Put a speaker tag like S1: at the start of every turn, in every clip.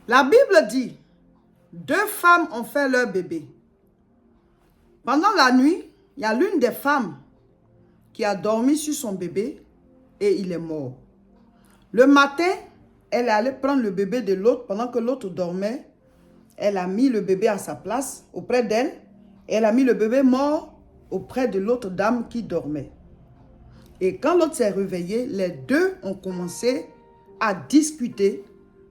S1: La Bible dit, deux femmes ont fait leur bébé. Pendant la nuit, il y a l'une des femmes qui a dormi sur son bébé et il est mort. Le matin, elle est allée prendre le bébé de l'autre pendant que l'autre dormait. Elle a mis le bébé à sa place auprès d'elle. Elle a mis le bébé mort auprès de l'autre dame qui dormait. Et quand l'autre s'est réveillée, les deux ont commencé à discuter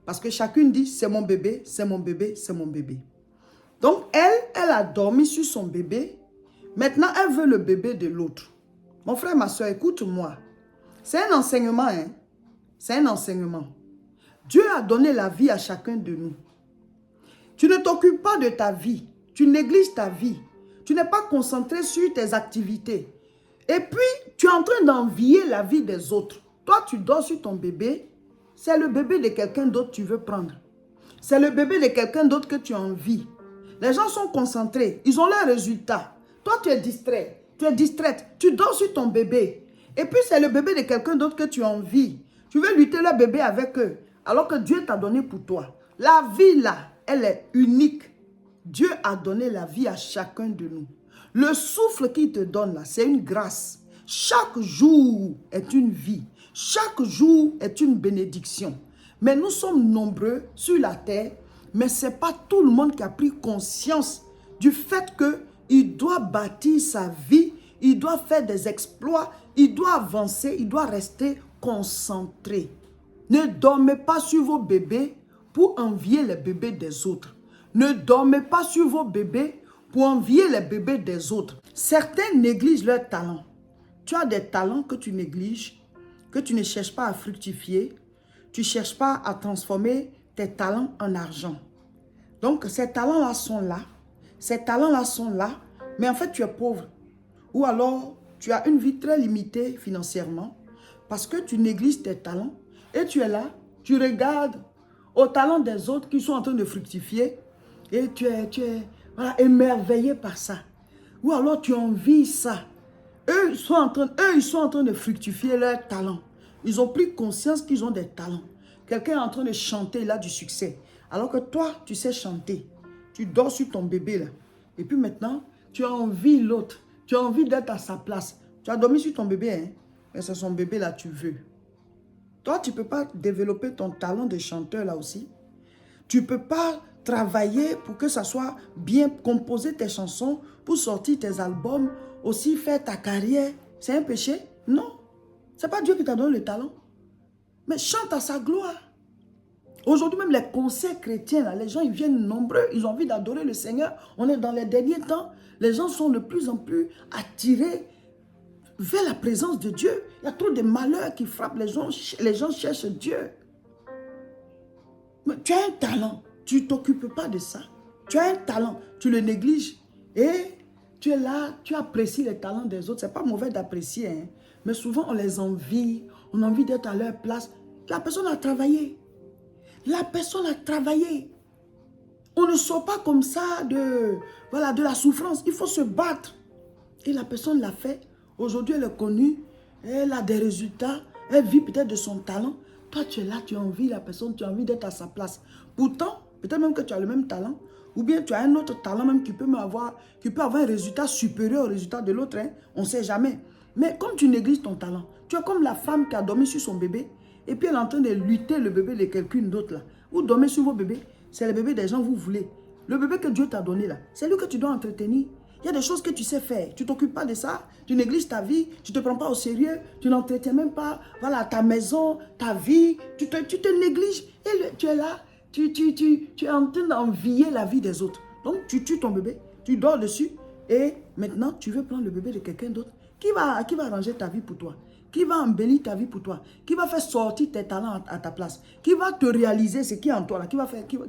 S1: parce que chacune dit c'est mon bébé, c'est mon bébé, c'est mon bébé. Donc elle a dormi sur son bébé. Maintenant, elle veut le bébé de l'autre. Mon frère, ma soeur, écoute-moi. C'est un enseignement, hein. C'est un enseignement. Dieu a donné la vie à chacun de nous. Tu ne t'occupes pas de ta vie. Tu négliges ta vie. Tu n'es pas concentré sur tes activités. Et puis, tu es en train d'envier la vie des autres. Toi, tu dors sur ton bébé. C'est le bébé de quelqu'un d'autre que tu veux prendre. C'est le bébé de quelqu'un d'autre que tu envies. Les gens sont concentrés. Ils ont leurs résultats. Toi, tu es distrait. Tu es distraite. Tu dors sur ton bébé. Et puis, c'est le bébé de quelqu'un d'autre que tu envies. Tu veux lutter le bébé avec eux. Alors que Dieu t'a donné pour toi. La vie, là, elle est unique. Dieu a donné la vie à chacun de nous. Le souffle qu'il te donne là, c'est une grâce. Chaque jour est une vie. Chaque jour est une bénédiction. Mais nous sommes nombreux sur la terre, mais ce n'est pas tout le monde qui a pris conscience du fait qu'il doit bâtir sa vie, il doit faire des exploits, il doit avancer, il doit rester concentré. Ne dormez pas sur vos bébés pour envier les bébés des autres. Ne dormez pas sur vos bébés pour envier les bébés des autres. Certains négligent leurs talents. Tu as des talents que tu négliges, que tu ne cherches pas à fructifier. Tu ne cherches pas à transformer tes talents en argent. Donc, ces talents-là sont là. Ces talents-là sont là, mais en fait, tu es pauvre. Ou alors, tu as une vie très limitée financièrement parce que tu négliges tes talents et tu es là, tu regardes aux talents des autres qui sont en train de fructifier et tu es voilà, émerveillé par ça. Ou alors, tu envies ça. Eux, ils sont en train de fructifier leurs talents. Ils ont pris conscience qu'ils ont des talents. Quelqu'un est en train de chanter, il a du succès. Alors que toi, tu sais chanter. Tu dors sur ton bébé là. Et puis maintenant, tu as envie l'autre. Tu as envie d'être à sa place. Tu as dormi sur ton bébé, hein. Mais c'est son bébé là, tu veux. Toi, tu ne peux pas développer ton talent de chanteur là aussi. Tu ne peux pas travailler pour que ça soit bien, composer tes chansons, pour sortir tes albums, aussi faire ta carrière. C'est un péché? Non. Ce n'est pas Dieu qui t'a donné le talent. Mais chante à sa gloire. Aujourd'hui même les concerts chrétiens, là, les gens ils viennent nombreux, ils ont envie d'adorer le Seigneur. On est dans les derniers temps, les gens sont de plus en plus attirés vers la présence de Dieu. Il y a trop de malheurs qui frappent les gens cherchent Dieu. Mais tu as un talent, tu ne t'occupes pas de ça. Tu as un talent, tu le négliges et tu es là, tu apprécies les talents des autres. Ce n'est pas mauvais d'apprécier, hein? Mais souvent on les envie, on a envie d'être à leur place. La personne a travaillé. La personne a travaillé. On ne sort pas comme ça de la souffrance. Il faut se battre. Et la personne l'a fait. Aujourd'hui, elle est connue. Elle a des résultats. Elle vit peut-être de son talent. Toi, tu es là, tu envies la personne, tu as envie d'être à sa place. Pourtant, peut-être même que tu as le même talent. Ou bien tu as un autre talent même qui peut avoir un résultat supérieur au résultat de l'autre. Hein? On ne sait jamais. Mais comme tu négliges ton talent, tu es comme la femme qui a dormi sur son bébé. Et puis elle est en train de lutter le bébé de quelqu'un d'autre là. Vous dormez sur vos bébés, c'est le bébé des gens que vous voulez. Le bébé que Dieu t'a donné là, c'est lui que tu dois entretenir. Il y a des choses que tu sais faire. Tu ne t'occupes pas de ça, tu négliges ta vie, tu ne te prends pas au sérieux, tu n'entretiens même pas ta maison, ta vie, tu te négliges. Et tu es là, tu es en train d'envier la vie des autres. Donc tu tues ton bébé, tu dors dessus et maintenant tu veux prendre le bébé de quelqu'un d'autre. Qui va arranger ta vie pour toi? Qui va embellir ta vie pour toi? Qui va faire sortir tes talents à ta place? Qui va te réaliser ce qui est en toi là? Qui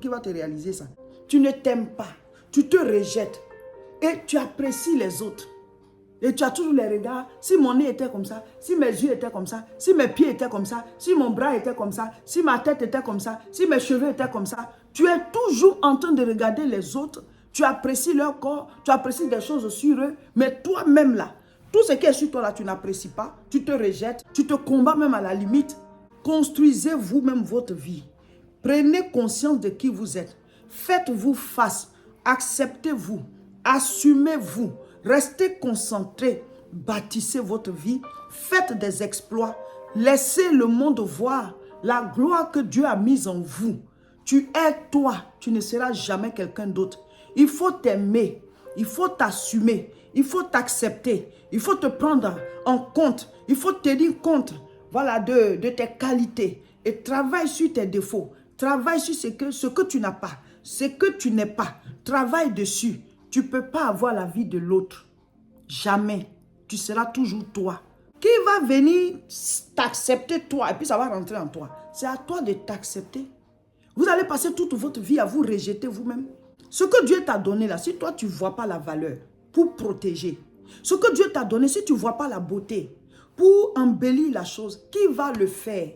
S1: va te réaliser ça? Tu ne t'aimes pas. Tu te rejettes. Et tu apprécies les autres. Et tu as toujours les regards. Si mon nez était comme ça, si mes yeux étaient comme ça, si mes pieds étaient comme ça, si mon bras était comme ça, si ma tête était comme ça, si mes cheveux étaient comme ça, tu es toujours en train de regarder les autres. Tu apprécies leur corps, tu apprécies des choses sur eux, mais toi-même là, tout ce qui est sur toi là, tu n'apprécies pas, tu te rejettes, tu te combats même à la limite. Construisez vous-même votre vie. Prenez conscience de qui vous êtes. Faites-vous face. Acceptez-vous. Assumez-vous. Restez concentrés. Bâtissez votre vie. Faites des exploits. Laissez le monde voir la gloire que Dieu a mise en vous. Tu es toi. Tu ne seras jamais quelqu'un d'autre. Il faut t'aimer. Il faut t'assumer. Il faut t'accepter. Il faut te prendre en compte. Il faut tenir compte, voilà, de tes qualités. Et travaille sur tes défauts. Travaille sur ce que tu n'as pas. Ce que tu n'es pas. Travaille dessus. Tu ne peux pas avoir la vie de l'autre. Jamais. Tu seras toujours toi. Qui va venir t'accepter toi et puis ça va rentrer en toi? C'est à toi de t'accepter. Vous allez passer toute votre vie à vous rejeter vous-même. Ce que Dieu t'a donné là, si toi tu ne vois pas la valeur pour protéger, ce que Dieu t'a donné, si tu ne vois pas la beauté pour embellir la chose, qui va le faire?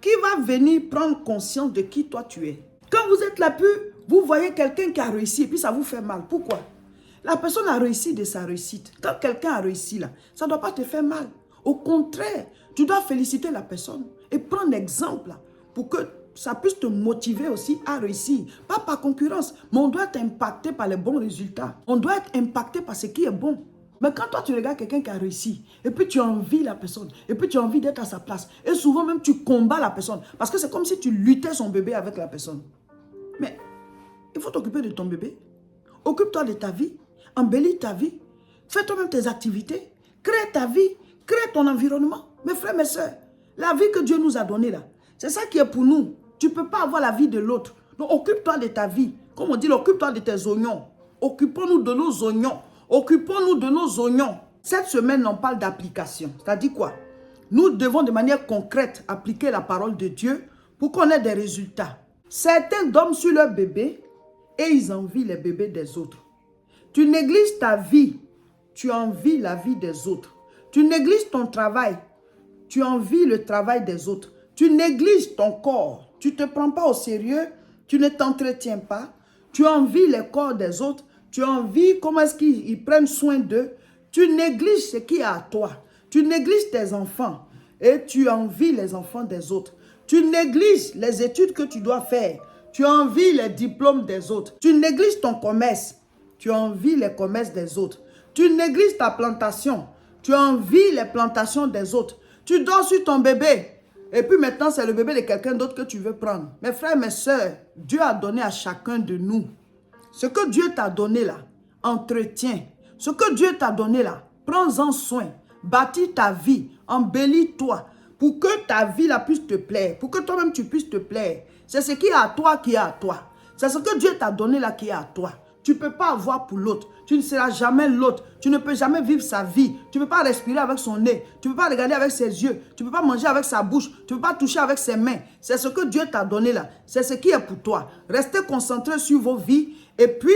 S1: Qui va venir prendre conscience de qui toi tu es? Quand vous êtes là, puis vous voyez quelqu'un qui a réussi et puis ça vous fait mal. Pourquoi? La personne a réussi de sa réussite. Quand quelqu'un a réussi là, ça ne doit pas te faire mal. Au contraire, tu dois féliciter la personne et prendre exemple là, pour que ça puisse te motiver aussi à réussir. Pas par concurrence, mais on doit être impacté par les bons résultats. On doit être impacté par ce qui est bon. Mais quand toi tu regardes quelqu'un qui a réussi, et puis tu envies la personne, et puis tu as envie d'être à sa place, et souvent même tu combats la personne, parce que c'est comme si tu luttais son bébé avec la personne. Mais il faut t'occuper de ton bébé. Occupe-toi de ta vie, embellis ta vie, fais toi-même tes activités, crée ta vie, crée ton environnement. Mes frères, mes soeurs, la vie que Dieu nous a donnée là, c'est ça qui est pour nous. Tu ne peux pas avoir la vie de l'autre. Donc occupe-toi de ta vie. Comme on dit, occupe-toi de tes oignons. Occupons-nous de nos oignons. Occupons-nous de nos oignons. Cette semaine, on parle d'application. C'est-à-dire quoi? Nous devons de manière concrète appliquer la parole de Dieu pour qu'on ait des résultats. Certains dorment sur leur bébé et ils envient les bébés des autres. Tu négliges ta vie, tu envies la vie des autres. Tu négliges ton travail, tu envies le travail des autres. Tu négliges ton corps, tu ne te prends pas au sérieux, tu ne t'entretiens pas, tu envies les corps des autres, tu envies comment est-ce qu'ils prennent soin d'eux, tu négliges ce qui est à toi, tu négliges tes enfants et tu envies les enfants des autres. Tu négliges les études que tu dois faire, tu envies les diplômes des autres. Tu négliges ton commerce, tu envies les commerces des autres. Tu négliges ta plantation, tu envies les plantations des autres. Tu dors sur ton bébé. Et puis maintenant, c'est le bébé de quelqu'un d'autre que tu veux prendre. Mes frères, mes soeurs, Dieu a donné à chacun de nous. Ce que Dieu t'a donné là, entretiens. Ce que Dieu t'a donné là, prends-en soin. Bâtis ta vie, embellis-toi pour que ta vie là puisse te plaire, pour que toi-même tu puisses te plaire. C'est ce qui est à toi qui est à toi. C'est ce que Dieu t'a donné là qui est à toi. Tu ne peux pas avoir pour l'autre. Tu ne seras jamais l'autre. Tu ne peux jamais vivre sa vie. Tu ne peux pas respirer avec son nez. Tu ne peux pas regarder avec ses yeux. Tu ne peux pas manger avec sa bouche. Tu ne peux pas toucher avec ses mains. C'est ce que Dieu t'a donné là. C'est ce qui est pour toi. Restez concentrés sur vos vies et puis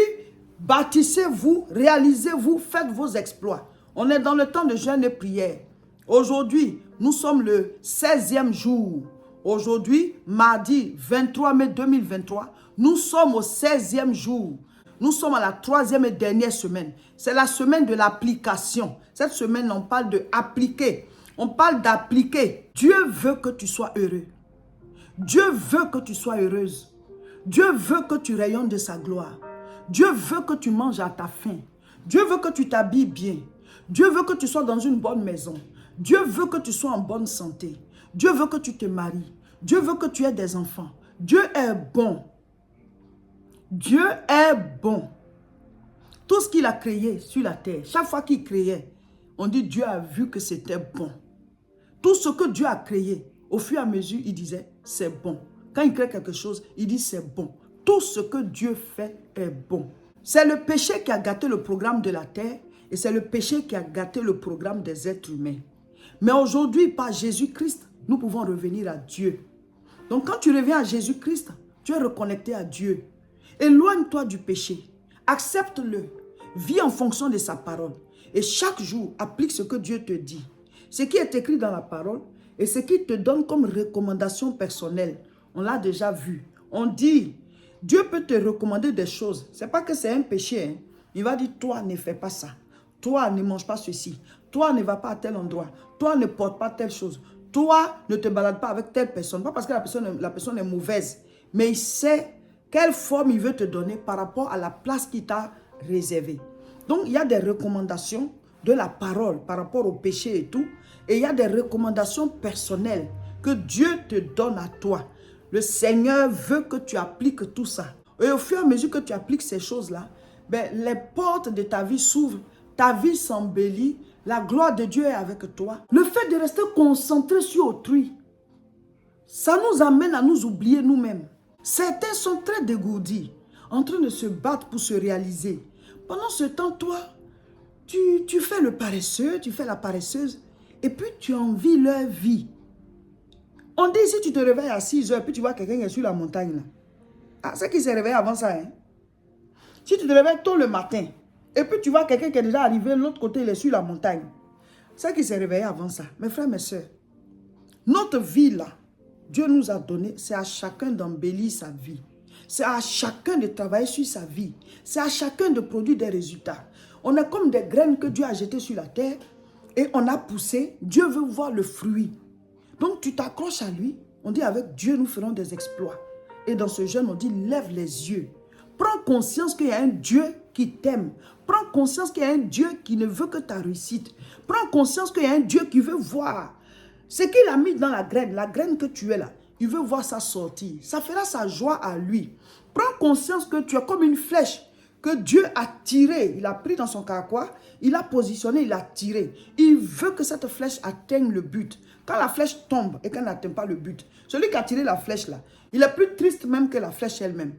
S1: bâtissez-vous, réalisez-vous, faites vos exploits. On est dans le temps de jeûne et prière. Aujourd'hui, nous sommes le 16e jour. Aujourd'hui, mardi 23 mai 2023, nous sommes au 16e jour. Nous sommes à la 3e et dernière semaine. C'est la semaine de l'application. Cette semaine, on parle de appliquer. On parle d'appliquer. Dieu veut que tu sois heureux. Dieu veut que tu sois heureuse. Dieu veut que tu rayonnes de sa gloire. Dieu veut que tu manges à ta faim. Dieu veut que tu t'habilles bien. Dieu veut que tu sois dans une bonne maison. Dieu veut que tu sois en bonne santé. Dieu veut que tu te maries. Dieu veut que tu aies des enfants. Dieu est bon. Dieu est bon. Tout ce qu'il a créé sur la terre, chaque fois qu'il créait, on dit Dieu a vu que c'était bon. Tout ce que Dieu a créé, au fur et à mesure, il disait c'est bon. Quand il crée quelque chose, il dit c'est bon. Tout ce que Dieu fait est bon. C'est le péché qui a gâté le programme de la terre et c'est le péché qui a gâté le programme des êtres humains. Mais aujourd'hui, par Jésus-Christ, nous pouvons revenir à Dieu. Donc quand tu reviens à Jésus-Christ, tu es reconnecté à Dieu. Éloigne-toi du péché. Accepte-le. Vis en fonction de sa parole. Et chaque jour, applique ce que Dieu te dit. Ce qui est écrit dans la parole et ce qui te donne comme recommandation personnelle. On l'a déjà vu. On dit, Dieu peut te recommander des choses. Ce n'est pas que c'est un péché. Hein. Il va dire, toi, ne fais pas ça. Toi, ne mange pas ceci. Toi, ne va pas à tel endroit. Toi, ne porte pas telle chose. toi, ne te balade pas avec telle personne. Pas parce que la personne est mauvaise, mais il sait quelle forme il veut te donner par rapport à la place qu'il t'a réservée. Donc, il y a des recommandations de la parole par rapport au péché et tout. Et il y a des recommandations personnelles que Dieu te donne à toi. Le Seigneur veut que tu appliques tout ça. Et au fur et à mesure que tu appliques ces choses-là, ben, les portes de ta vie s'ouvrent, ta vie s'embellit, la gloire de Dieu est avec toi. Le fait de rester concentré sur autrui, ça nous amène à nous oublier nous-mêmes. Certains sont très dégourdis, en train de se battre pour se réaliser. Pendant ce temps, toi, tu fais le paresseux, tu fais la paresseuse, et puis tu envies leur vie. On dit, si tu te réveilles à 6 heures, puis tu vois quelqu'un qui est sur la montagne, là. Ah, c'est qui s'est réveillé avant ça, hein? Si tu te réveilles tôt le matin, et puis tu vois quelqu'un qui est déjà arrivé de l'autre côté, il est sur la montagne. C'est qui s'est réveillé avant ça. Mes frères, mes soeurs, notre vie là, Dieu nous a donné, c'est à chacun d'embellir sa vie. C'est à chacun de travailler sur sa vie. C'est à chacun de produire des résultats. On est comme des graines que Dieu a jetées sur la terre et on a poussé. Dieu veut voir le fruit. Donc tu t'accroches à lui. On dit avec Dieu nous ferons des exploits. Et dans ce jeûne, on dit lève les yeux. Prends conscience qu'il y a un Dieu qui t'aime. Prends conscience qu'il y a un Dieu qui ne veut que ta réussite. Prends conscience qu'il y a un Dieu qui veut voir ce qu'il a mis dans la graine que tu es là. Il veut voir ça sortir. Ça fera sa joie à lui. Prends conscience que tu es comme une flèche que Dieu a tirée. Il a pris dans son carquois, il a positionné, il a tiré. Il veut que cette flèche atteigne le but. Quand la flèche tombe et qu'elle n'atteint pas le but, celui qui a tiré la flèche là, il est plus triste même que la flèche elle-même.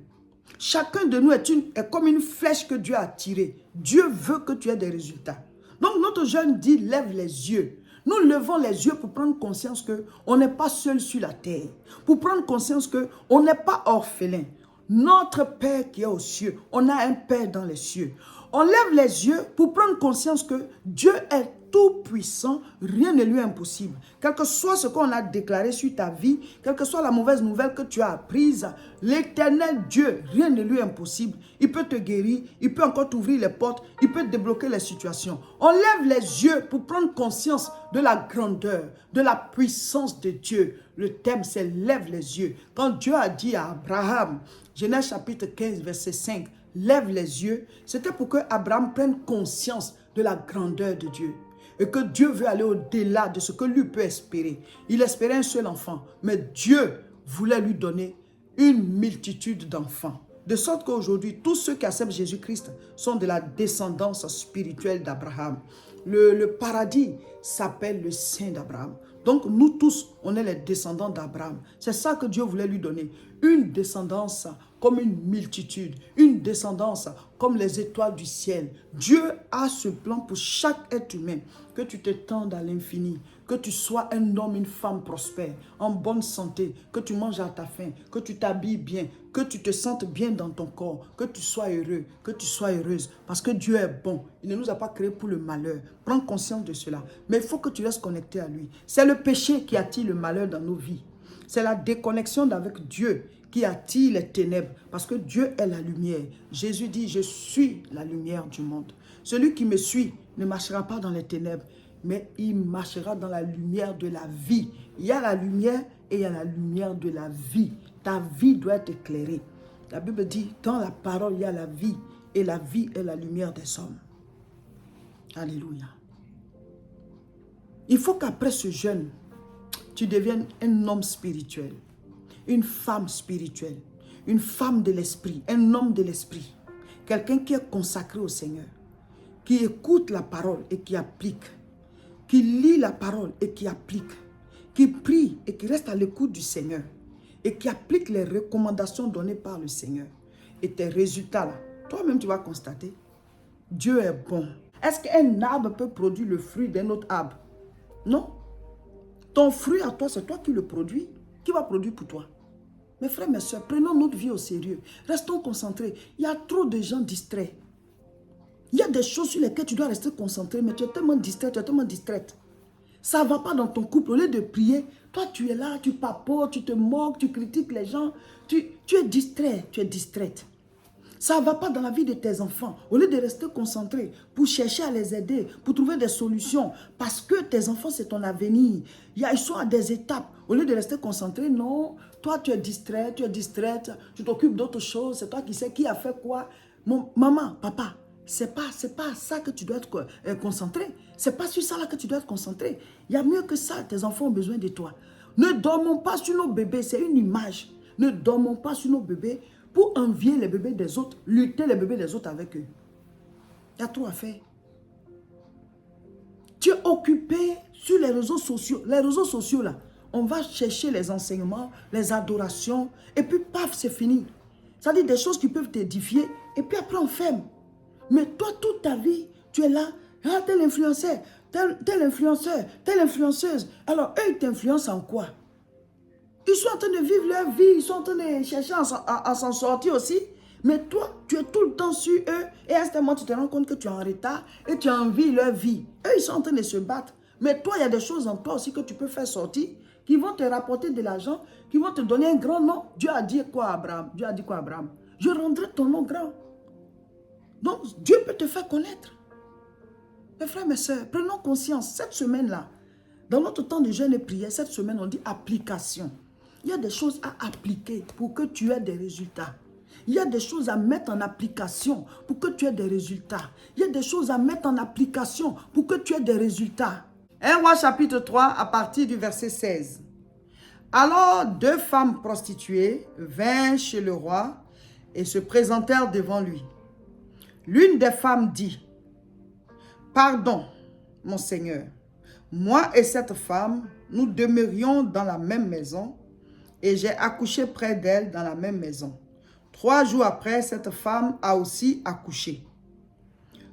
S1: Chacun de nous est comme une flèche que Dieu a tirée. Dieu veut que tu aies des résultats. Donc notre jeune dit, lève les yeux. Nous levons les yeux pour prendre conscience qu'on n'est pas seul sur la terre. Pour prendre conscience qu'on n'est pas orphelin. Notre Père qui est aux cieux, on a un Père dans les cieux. On lève les yeux pour prendre conscience que Dieu est tout puissant, rien ne lui est impossible. Quel que soit ce qu'on a déclaré sur ta vie, quelle que soit la mauvaise nouvelle que tu as apprise, l'éternel Dieu, rien ne lui est impossible. Il peut te guérir, il peut encore t'ouvrir les portes, il peut débloquer les situations. On lève les yeux pour prendre conscience de la grandeur, de la puissance de Dieu. Le thème, c'est lève les yeux. Quand Dieu a dit à Abraham, Genèse chapitre 15, verset 5, lève les yeux, c'était pour que Abraham prenne conscience de la grandeur de Dieu. Et que Dieu veut aller au-delà de ce que lui peut espérer. Il espérait un seul enfant, mais Dieu voulait lui donner une multitude d'enfants. De sorte qu'aujourd'hui, tous ceux qui acceptent Jésus-Christ sont de la descendance spirituelle d'Abraham. Le paradis s'appelle le sein d'Abraham. Donc nous tous, on est les descendants d'Abraham. C'est ça que Dieu voulait lui donner. Une descendance comme une multitude. Une descendance comme les étoiles du ciel. Dieu a ce plan pour chaque être humain. Que tu t'étendes à l'infini. Que tu sois un homme, une femme prospère, en bonne santé. Que tu manges à ta faim. Que tu t'habilles bien. Que tu te sentes bien dans ton corps. Que tu sois heureux. Que tu sois heureuse. Parce que Dieu est bon. Il ne nous a pas créés pour le malheur. Prends conscience de cela. Mais il faut que tu restes connecté à lui. C'est le péché qui attire le malheur dans nos vies. C'est la déconnexion avec Dieu qui attire les ténèbres. Parce que Dieu est la lumière. Jésus dit, je suis la lumière du monde. Celui qui me suit ne marchera pas dans les ténèbres, mais il marchera dans la lumière de la vie. Il y a la lumière et il y a la lumière de la vie. Ta vie doit être éclairée. La Bible dit, dans la parole, il y a la vie. Et la vie est la lumière des hommes. Alléluia. Il faut qu'après ce jeûne, tu deviennes un homme spirituel, une femme spirituelle, une femme de l'esprit, un homme de l'esprit. Quelqu'un qui est consacré au Seigneur, qui écoute la parole et qui applique, qui lit la parole et qui applique, qui prie et qui reste à l'écoute du Seigneur et qui applique les recommandations données par le Seigneur. Et tes résultats là, toi-même tu vas constater, Dieu est bon. Est-ce qu'un arbre peut produire le fruit d'un autre arbre? Non. Ton fruit à toi, c'est toi qui le produis. Qui va produire pour toi? Mes frères, mes soeurs, prenons notre vie au sérieux. Restons concentrés. Il y a trop de gens distraits. Il y a des choses sur lesquelles tu dois rester concentré, mais tu es tellement distrait, tu es tellement distraite. Ça ne va pas dans ton couple. Au lieu de prier, toi tu es là, tu papotes, tu te moques, tu critiques les gens. Tu es distrait, tu es distraite. Ça ne va pas dans la vie de tes enfants. Au lieu de rester concentré pour chercher à les aider, pour trouver des solutions, parce que tes enfants, c'est ton avenir. Ils sont à des étapes. Au lieu de rester concentré, non, toi, tu es distrait, tu es distraite, tu t'occupes d'autres choses, c'est toi qui sais qui a fait quoi. Maman, papa, c'est pas ça que tu dois être concentré. C'est pas sur ça là que tu dois être concentré. Il y a mieux que ça, tes enfants ont besoin de toi. Ne dormons pas sur nos bébés, c'est une image. Ne dormons pas sur nos bébés pour envier les bébés des autres, lutter les bébés des autres avec eux. Il y a trop à faire. Tu es occupé sur les réseaux sociaux. Les réseaux sociaux, là, on va chercher les enseignements, les adorations, et puis paf, c'est fini. Ça dit des choses qui peuvent t'édifier, et puis après on ferme. Mais toi, toute ta vie, tu es là, ah, tel influenceur, tel influenceur, telle influenceuse. Alors, eux, ils t'influencent en quoi? Ils sont en train de vivre leur vie, ils sont en train de chercher à s'en sortir aussi. Mais toi, tu es tout le temps sur eux et à ce moment, tu te rends compte que tu es en retard et tu envies leur vie. Eux, ils sont en train de se battre. Mais toi, il y a des choses en toi aussi que tu peux faire sortir qui vont te rapporter de l'argent, qui vont te donner un grand nom. Dieu a dit quoi à Abraham? Dieu a dit quoi à Abraham? Je rendrai ton nom grand. Donc, Dieu peut te faire connaître. Mes frères, mes soeurs, prenons conscience. Cette semaine-là, dans notre temps de jeûne et prière, cette semaine, on dit application. Il y a des choses à appliquer pour que tu aies des résultats. Il y a des choses à mettre en application pour que tu aies des résultats. Il y a des choses à mettre en application pour que tu aies des résultats. 1 Roi chapitre 3 à partir du verset 16. Alors 2 femmes prostituées vinrent chez le roi et se présentèrent devant lui. L'une des femmes dit, « Pardon, mon Seigneur, moi et cette femme, nous demeurions dans la même maison et j'ai accouché près d'elle dans la même maison. 3 jours après, cette femme a aussi accouché.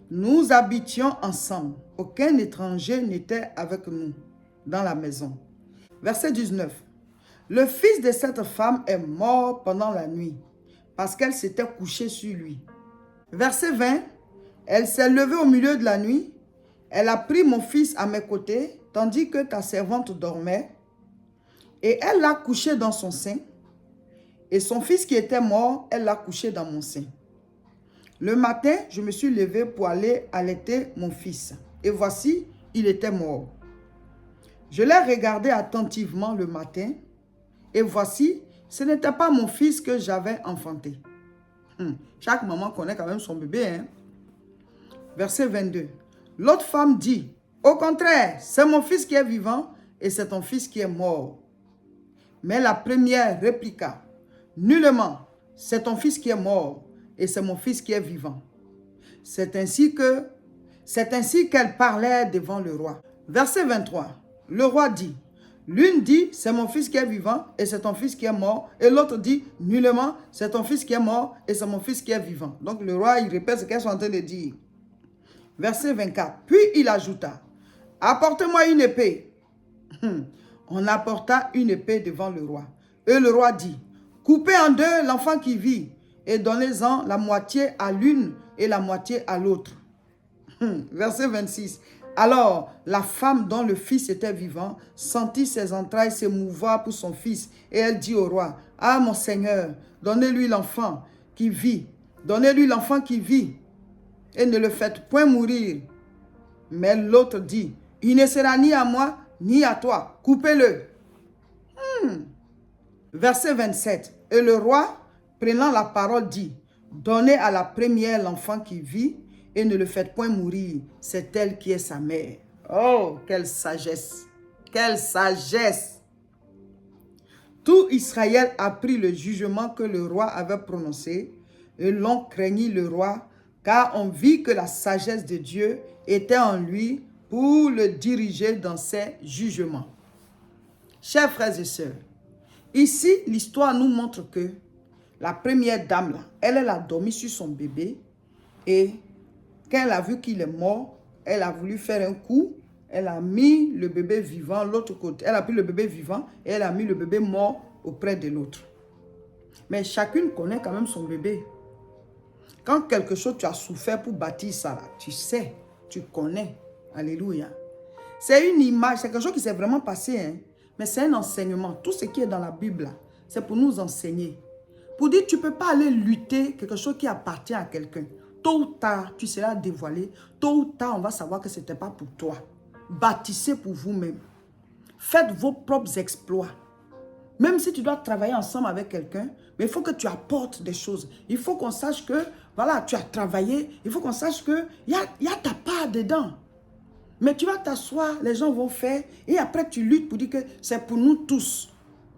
S1: Nous habitions ensemble. Aucun étranger n'était avec nous dans la maison. » Verset 19. Le fils de cette femme est mort pendant la nuit parce qu'elle s'était couchée sur lui. Verset 20. Elle s'est levée au milieu de la nuit. Elle a pris mon fils à mes côtés tandis que ta servante dormait. Et elle l'a couché dans son sein. Et son fils qui était mort, elle l'a couché dans mon sein. Le matin, je me suis levée pour aller allaiter mon fils. Et voici, il était mort. Je l'ai regardé attentivement le matin. Et voici, ce n'était pas mon fils que j'avais enfanté. Chaque maman connaît quand même son bébé. Hein? Verset 22. L'autre femme dit, au contraire, c'est mon fils qui est vivant et c'est ton fils qui est mort. Mais la première répliqua, nullement, c'est ton fils qui est mort et c'est mon fils qui est vivant. C'est ainsi qu'elle parlait devant le roi. Verset 23, le roi dit, l'une dit, c'est mon fils qui est vivant et c'est ton fils qui est mort. Et l'autre dit, nullement, c'est ton fils qui est mort et c'est mon fils qui est vivant. Donc le roi, il répète ce qu'elles sont en train de dire. Verset 24, puis il ajouta, apportez-moi une épée. On apporta une épée devant le roi. Et le roi dit, coupez en deux l'enfant qui vit et donnez-en la moitié à l'une et la moitié à l'autre. Verset 26. Alors la femme dont le fils était vivant sentit ses entrailles s'émouvoir pour son fils. Et elle dit au roi, ah mon Seigneur, donnez-lui l'enfant qui vit. Donnez-lui l'enfant qui vit et ne le faites point mourir. Mais l'autre dit, il ne sera ni à moi ni à toi, coupez-le. Verset 27. Et le roi, prenant la parole, dit, donnez à la première l'enfant qui vit et ne le faites point mourir. C'est elle qui est sa mère. Oh, quelle sagesse! Quelle sagesse! Tout Israël apprit le jugement que le roi avait prononcé et l'on craignit le roi, car on vit que la sagesse de Dieu était en lui pour le diriger dans ses jugements. Chers frères et sœurs, ici, l'histoire nous montre que la première dame, là, elle a dormi sur son bébé et quand elle a vu qu'il est mort, elle a voulu faire un coup, elle a mis le bébé vivant de l'autre côté. Elle a pris le bébé vivant et elle a mis le bébé mort auprès de l'autre. Mais chacune connaît quand même son bébé. Quand quelque chose tu as souffert pour bâtir ça, là, tu sais, tu connais. Alléluia. C'est une image, c'est quelque chose qui s'est vraiment passé, hein? Mais c'est un enseignement. Tout ce qui est dans la Bible, c'est pour nous enseigner. Pour dire, tu ne peux pas aller lutter quelque chose qui appartient à quelqu'un. Tôt ou tard, tu seras dévoilé. Tôt ou tard, on va savoir que ce n'était pas pour toi. Bâtissez pour vous-même. Faites vos propres exploits. Même si tu dois travailler ensemble avec quelqu'un, mais il faut que tu apportes des choses. Il faut qu'on sache que, voilà, tu as travaillé. Il faut qu'on sache qu'il y a ta part dedans. Mais tu vas t'asseoir, les gens vont faire, et après tu luttes pour dire que c'est pour nous tous.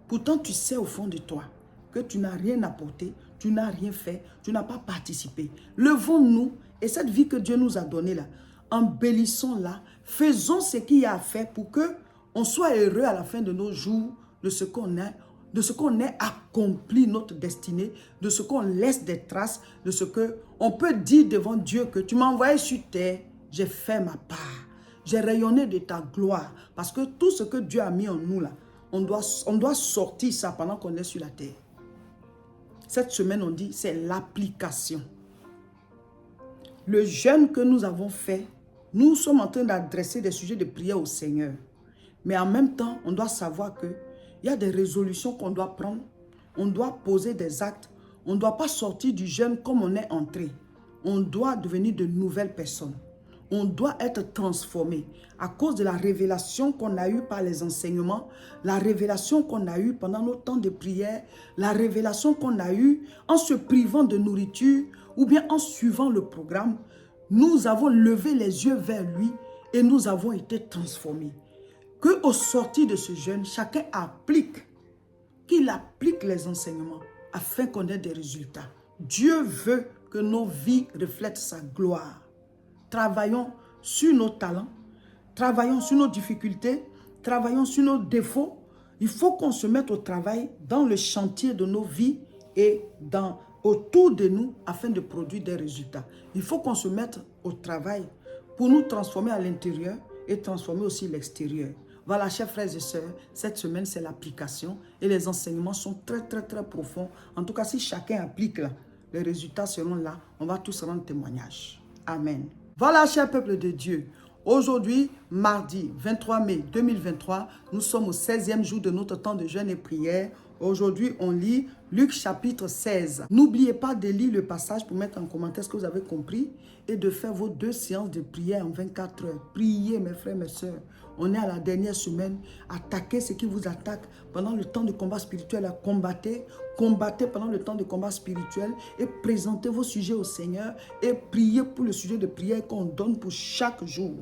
S1: Pourtant, tu sais au fond de toi que tu n'as rien apporté, tu n'as rien fait, tu n'as pas participé. Levons-nous, et cette vie que Dieu nous a donnée là, embellissons-la, faisons ce qu'il y a à faire pour que on soit heureux à la fin de nos jours de ce qu'on a, de ce qu'on ait accompli notre destinée, de ce qu'on laisse des traces, de ce qu'on peut dire devant Dieu que tu m'as envoyé sur terre, j'ai fait ma part. J'ai rayonné de ta gloire. Parce que tout ce que Dieu a mis en nous là, on doit sortir ça pendant qu'on est sur la terre. Cette semaine, on dit, c'est l'application. Le jeûne que nous avons fait, nous sommes en train d'adresser des sujets de prière au Seigneur. Mais en même temps, on doit savoir qu'il y a des résolutions qu'on doit prendre. On doit poser des actes. On ne doit pas sortir du jeûne comme on est entré. On doit devenir de nouvelles personnes. On doit être transformé à cause de la révélation qu'on a eue par les enseignements, la révélation qu'on a eue pendant nos temps de prière, la révélation qu'on a eue en se privant de nourriture ou bien en suivant le programme. Nous avons levé les yeux vers lui et nous avons été transformés. Qu'au sortir de ce jeûne, chacun applique, qu'il applique les enseignements afin qu'on ait des résultats. Dieu veut que nos vies reflètent sa gloire. Travaillons sur nos talents, travaillons sur nos difficultés, travaillons sur nos défauts. Il faut qu'on se mette au travail dans le chantier de nos vies et autour de nous afin de produire des résultats. Il faut qu'on se mette au travail pour nous transformer à l'intérieur et transformer aussi l'extérieur. Voilà, chers frères et sœurs, cette semaine, c'est l'application et les enseignements sont très, très, très profonds. En tout cas, si chacun applique là, les résultats seront là. On va tous rendre témoignage. Amen. Voilà, cher peuple de Dieu, aujourd'hui, mardi 23 mai 2023, nous sommes au 16e jour de notre temps de jeûne et prière. Aujourd'hui, on lit Luc chapitre 16. N'oubliez pas de lire le passage pour mettre en commentaire ce que vous avez compris et de faire vos 2 séances de prière en 24 heures. Priez, mes frères, mes sœurs. On est à la dernière semaine. Attaquez ce qui vous attaque pendant le temps de combat spirituel. Combattez pendant le temps de combat spirituel et présentez vos sujets au Seigneur et priez pour le sujet de prière qu'on donne pour chaque jour.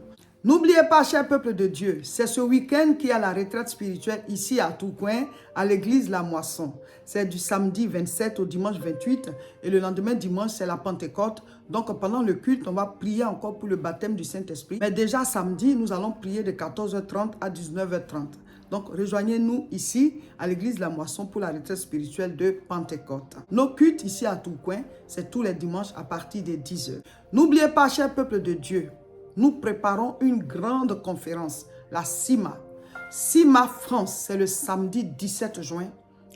S1: N'oubliez pas, cher peuple de Dieu, c'est ce week-end qu'il y a la retraite spirituelle ici à Tourcoing, à l'église La Moisson. C'est du samedi 27 au dimanche 28 et le lendemain dimanche, c'est la Pentecôte. Donc pendant le culte, on va prier encore pour le baptême du Saint-Esprit. Mais déjà samedi, nous allons prier de 14h30 à 19h30. Donc rejoignez-nous ici à l'église La Moisson pour la retraite spirituelle de Pentecôte. Nos cultes ici à Tourcoing, c'est tous les dimanches à partir de 10h. N'oubliez pas, cher peuple de Dieu, nous préparons une grande conférence, la CIMA. CIMA France, c'est le samedi 17 juin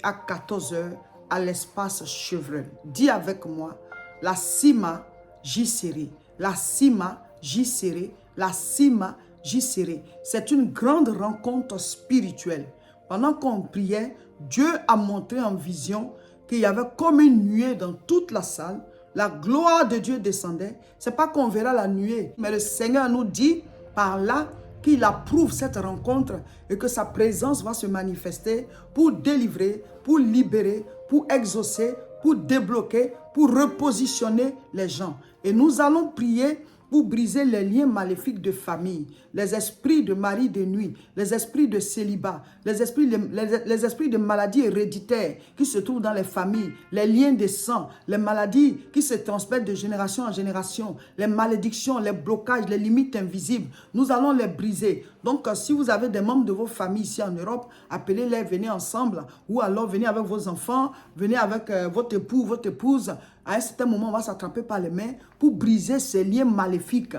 S1: à 14h à l'espace Chevreul. Dis avec moi, la CIMA, j'y serai. La CIMA, j'y serai. La CIMA, j'y serai. C'est une grande rencontre spirituelle. Pendant qu'on priait, Dieu a montré en vision qu'il y avait comme une nuée dans toute la salle. La gloire de Dieu descendait. Ce n'est pas qu'on verra la nuée, mais le Seigneur nous dit par là qu'il approuve cette rencontre et que sa présence va se manifester pour délivrer, pour libérer, pour exaucer, pour débloquer, pour repositionner les gens. Et nous allons prier pour briser les liens maléfiques de famille, les esprits de mari de nuit, les esprits de célibat, les esprits de maladies héréditaires qui se trouvent dans les familles, les liens de sang, les maladies qui se transmettent de génération en génération, les malédictions, les blocages, les limites invisibles. Nous allons les briser. Donc, si vous avez des membres de vos familles ici en Europe, appelez-les, venez ensemble, ou alors venez avec vos enfants, venez avec votre époux, votre épouse. À un certain moment, on va s'attraper par les mains pour briser ces liens maléfiques.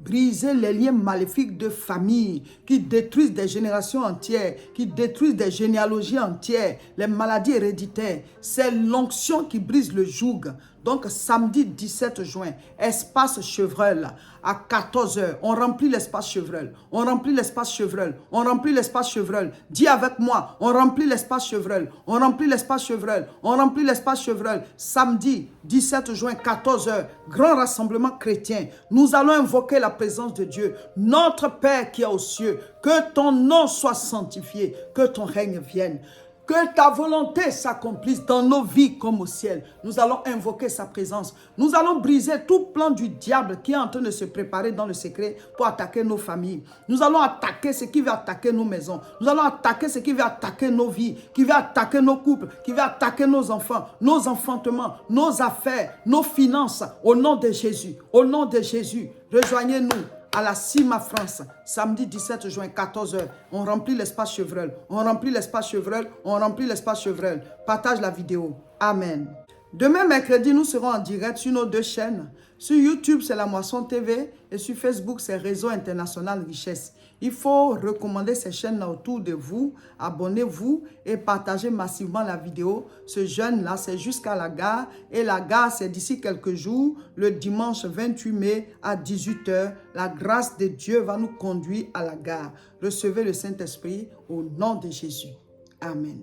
S1: briser les liens maléfiques de famille qui détruisent des générations entières, qui détruisent des généalogies entières, les maladies héréditaires. C'est l'onction qui brise le joug. Donc, samedi 17 juin, espace Chevreul, à 14 h, on remplit l'espace Chevreul. On remplit l'espace Chevreul. On remplit l'espace Chevreul. Dis avec moi, on remplit l'espace Chevreul. On remplit l'espace Chevreul. On remplit l'espace Chevreul. Samedi 17 juin, 14 h, grand rassemblement chrétien. Nous allons invoquer la présence de Dieu. Notre Père qui est aux cieux, que ton nom soit sanctifié, que ton règne vienne. Que ta volonté s'accomplisse dans nos vies comme au ciel. Nous allons invoquer sa présence. Nous allons briser tout plan du diable qui est en train de se préparer dans le secret pour attaquer nos familles. Nous allons attaquer ce qui va attaquer nos maisons. Nous allons attaquer ce qui va attaquer nos vies, qui va attaquer nos couples, qui va attaquer nos enfants, nos enfantements, nos affaires, nos finances. Au nom de Jésus, au nom de Jésus, rejoignez-nous à la CIMA France, samedi 17 juin, 14 h. On remplit l'espace Chevreul. On remplit l'espace Chevreul. On remplit l'espace Chevreul. Partage la vidéo. Amen. Demain, mercredi, nous serons en direct sur nos 2 chaînes. Sur YouTube, c'est La Moisson TV et sur Facebook, c'est Réseau International Richesse. Il faut recommander ces chaînes-là autour de vous. Abonnez-vous et partagez massivement la vidéo. Ce jeûne-là, c'est jusqu'à la gare. Et la gare, c'est d'ici quelques jours, le dimanche 28 mai à 18 h. La grâce de Dieu va nous conduire à la gare. Recevez le Saint-Esprit au nom de Jésus. Amen.